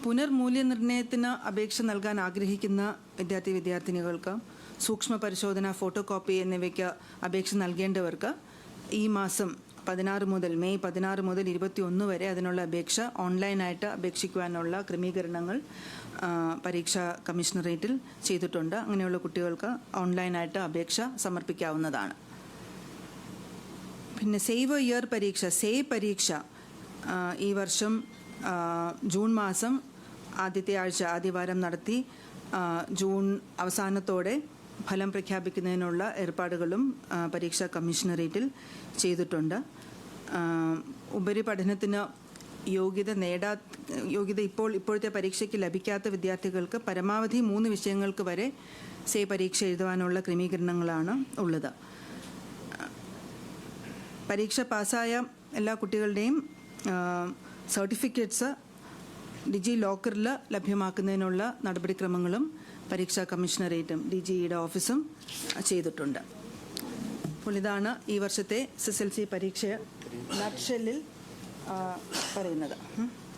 പുനർമൂല്യനിർണ്ണയത്തിന് അപേക്ഷ നൽകാൻ ആഗ്രഹിക്കുന്ന വിദ്യാർത്ഥിനികൾക്ക് സൂക്ഷ്മ പരിശോധന, ഫോട്ടോ കോപ്പി എന്നിവയ്ക്ക് അപേക്ഷ നൽകേണ്ടവർക്ക് ഈ മാസം 16 മുതൽ മെയ് 16 മുതൽ 21 വരെ അതിനുള്ള അപേക്ഷ ഓൺലൈനായിട്ട് അപേക്ഷിക്കുവാനുള്ള ക്രമീകരണങ്ങൾ പരീക്ഷാ കമ്മീഷണറേറ്റിൽ ചെയ്തിട്ടുണ്ട്. അങ്ങനെയുള്ള കുട്ടികൾക്ക് ഓൺലൈനായിട്ട് അപേക്ഷ സമർപ്പിക്കാവുന്നതാണ്. പിന്നെ സേവ് ഇയർ പരീക്ഷ, പരീക്ഷ ഈ വർഷം ജൂൺ മാസം ആദ്യവാരം നടത്തി ജൂൺ അവസാനത്തോടെ ഫലം പ്രഖ്യാപിക്കുന്നതിനുള്ള ഏർപ്പാടുകളും പരീക്ഷാ കമ്മീഷണറേറ്റിൽ ചെയ്തിട്ടുണ്ട്. ഉപരിപഠനത്തിന് യോഗ്യത ഇപ്പോഴത്തെ പരീക്ഷയ്ക്ക് ലഭിക്കാത്ത വിദ്യാർത്ഥികൾക്ക് പരമാവധി 3 വിഷയങ്ങൾക്ക് വരെ പരീക്ഷ എഴുതുവാനുള്ള ക്രമീകരണങ്ങളാണ് ഉള്ളത്. പരീക്ഷ പാസ്സായ എല്ലാ കുട്ടികളുടെയും സർട്ടിഫിക്കറ്റ്സ് ഡിജി ലോക്കറിൽ ലഭ്യമാക്കുന്നതിനുള്ള നടപടിക്രമങ്ങളും പരീക്ഷാ കമ്മീഷണറേറ്റും DGEയുടെ ഓഫീസും ചെയ്തിട്ടുണ്ട്. അപ്പോൾ ഇതാണ് ഈ വർഷത്തെ SSLC പരീക്ഷ നട്ട്ഷെല്ലിൽ പറയുന്നത്.